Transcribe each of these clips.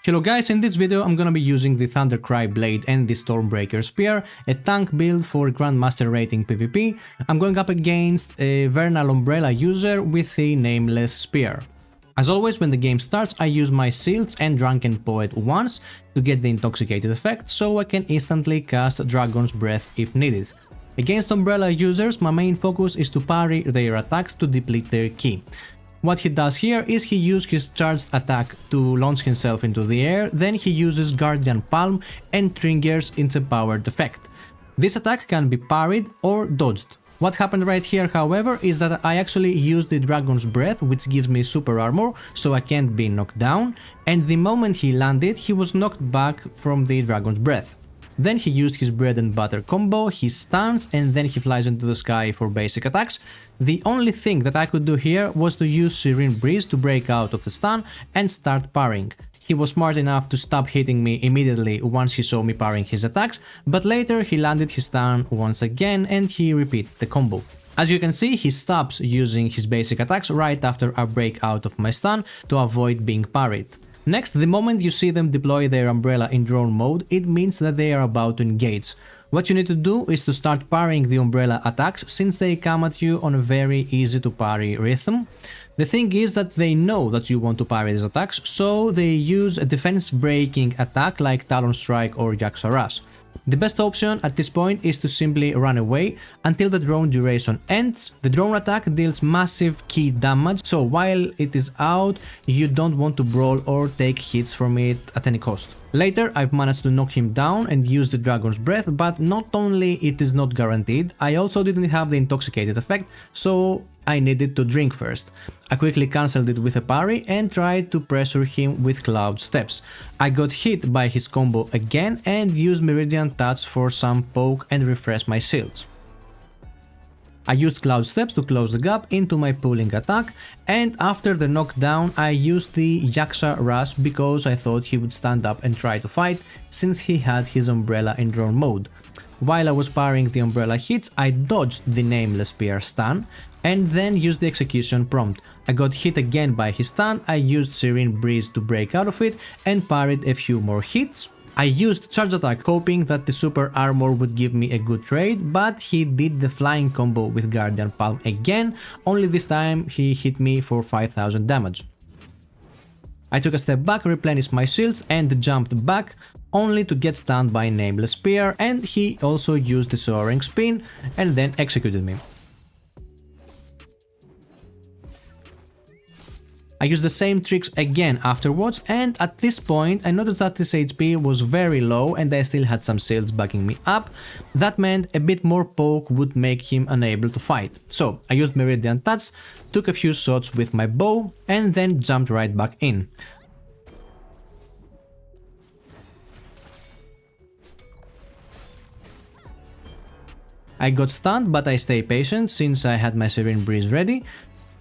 Hello guys, in this video I'm gonna be using the Thundercry Blade and the Strombreaker Spear, a tank build for Grandmaster rating PvP. I'm going up against a Vernal Umbrella user with the nameless spear. As always, when the game starts, I use my Shields and Drunken Poet once to get the intoxicated effect, so I can instantly cast Dragon's Breath if needed. Against Umbrella users, my main focus is to parry their attacks to deplete their ki. What he does here is he uses his charged attack to launch himself into the air, then he uses Guardian Palm and triggers its powered effect. This attack can be parried or dodged. What happened right here, however, is that I actually used the Dragon's Breath, which gives me super armor, so I can't be knocked down, and the moment he landed, he was knocked back from the Dragon's Breath. Then he used his bread and butter combo, he stuns, and then he flies into the sky for basic attacks. The only thing that I could do here was to use Serene Breeze to break out of the stun and start parrying. He was smart enough to stop hitting me immediately once he saw me parrying his attacks, but later he landed his stun once again and he repeated the combo. As you can see, he stops using his basic attacks right after I break out of my stun to avoid being parried. Next, the moment you see them deploy their umbrella in drone mode, it means that they are about to engage. What you need to do is to start parrying the umbrella attacks since they come at you on a very easy to parry rhythm. The thing is that they know that you want to parry these attacks, so they use a defense breaking attack like Talon Strike or Yaksa Rush. The best option at this point is to simply run away until the drone duration ends. The drone attack deals massive ki damage, so while it is out, you don't want to brawl or take hits from it at any cost. Later, I've managed to knock him down and use the Dragon's Breath, but not only it is not guaranteed, I also didn't have the intoxicated effect, so I needed to drink first. I quickly cancelled it with a parry and tried to pressure him with Cloud Steps. I got hit by his combo again and used Meridian Touch for some poke and refresh my shields. I used Cloud Steps to close the gap into my pulling attack, and after the knockdown I used the Yaksa Rush because I thought he would stand up and try to fight since he had his umbrella in drone mode. While I was parrying the umbrella hits, I dodged the nameless spear stun and then used the execution prompt. I got hit again by his stun, I used Serene Breeze to break out of it and parried a few more hits. I used charge attack hoping that the super armor would give me a good trade, but he did the flying combo with Guardian Palm again, only this time he hit me for 5000 damage. I took a step back, replenished my shields and jumped back, only to get stunned by Nameless Spear, and he also used the Soaring Spin and then executed me. I used the same tricks again afterwards, and at this point I noticed that this HP was very low and I still had some shields backing me up. That meant a bit more poke would make him unable to fight. So I used Meridian Touch, took a few shots with my bow and then jumped right back in. I got stunned, but I stayed patient since I had my Serene Breeze ready.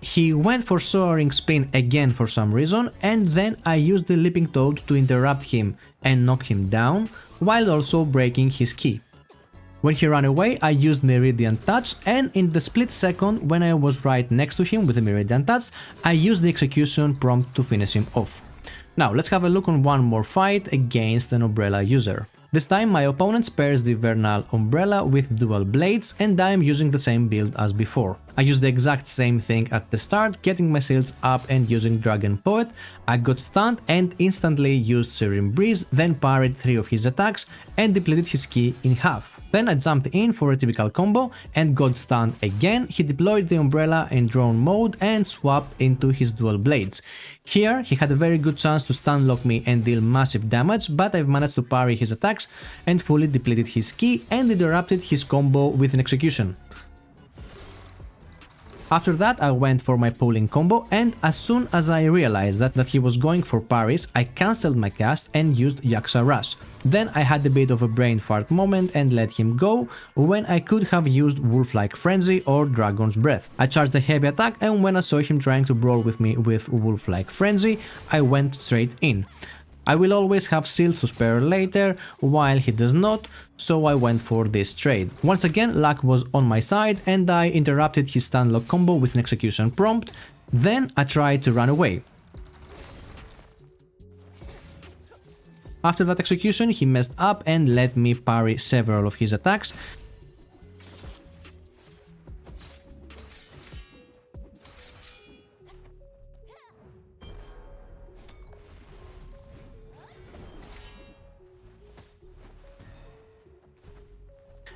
He went for Soaring Spin again for some reason, and then I used the Leaping Toad to interrupt him and knock him down, while also breaking his ki. When he ran away, I used Meridian Touch, and in the split second when I was right next to him with the Meridian Touch, I used the execution prompt to finish him off. Now let's have a look on one more fight against an Umbrella user. This time my opponent pairs the Vernal Umbrella with Duel Blades and I am using the same build as before. I used the exact same thing at the start, getting my shields up and using Dragon Poet. I got stunned and instantly used Serene Breeze, then parried 3 of his attacks and depleted his ki in half. Then I jumped in for a typical combo and got stunned again. He deployed the umbrella in drone mode and swapped into his Duel Blades. Here he had a very good chance to stun lock me and deal massive damage, but I've managed to parry his attacks and fully depleted his ki and interrupted his combo with an execution. After that I went for my pulling combo, and as soon as I realized that he was going for parries, I cancelled my cast and used Yaksa Rush. Then I had a bit of a brain fart moment and let him go when I could have used Wolf-like Frenzy or Dragon's Breath. I charged a heavy attack, and when I saw him trying to brawl with me with Wolf-like Frenzy, I went straight in. I will always have shields to spare later, while he does not, so I went for this trade. Once again, luck was on my side and I interrupted his stun lock combo with an execution prompt, then I tried to run away. After that execution, he messed up and let me parry several of his attacks.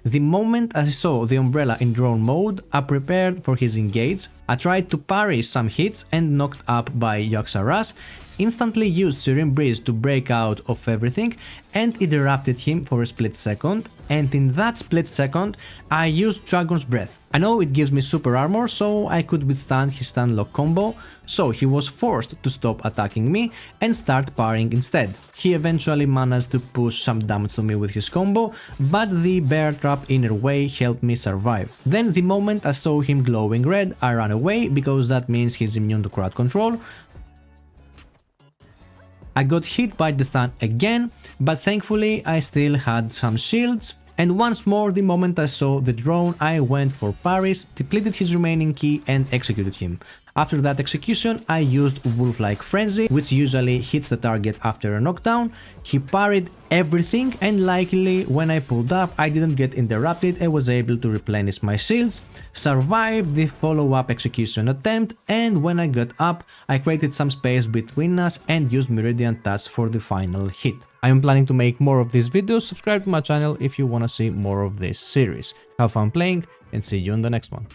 The moment I saw the Umbrella in drone mode, I prepared for his engage. I tried to parry some hits and knocked up by Yaxaras, instantly used Serene Breeze to break out of everything and interrupted him for a split second, and in that split second I used Dragon's Breath. I know it gives me super armor, so I could withstand his stun lock combo, so he was forced to stop attacking me and start parrying instead. He eventually managed to push some damage to me with his combo, but the bear trap inner way helped me survive. Then the moment I saw him glowing red, I ran away because that means he's immune to crowd control. I got hit by the stun again, but thankfully I still had some shields. And once more, the moment I saw the drone, I went for parries, depleted his remaining key and executed him. After that execution, I used Wolf-like Frenzy, which usually hits the target after a knockdown. He parried everything, and luckily when I pulled up, I didn't get interrupted and was able to replenish my shields, survived the follow-up execution attempt, and when I got up, I created some space between us and used Meridian Touch for the final hit. I am planning to make more of these videos. Subscribe to my channel if you wanna see more of this series. Have fun playing and see you in the next one.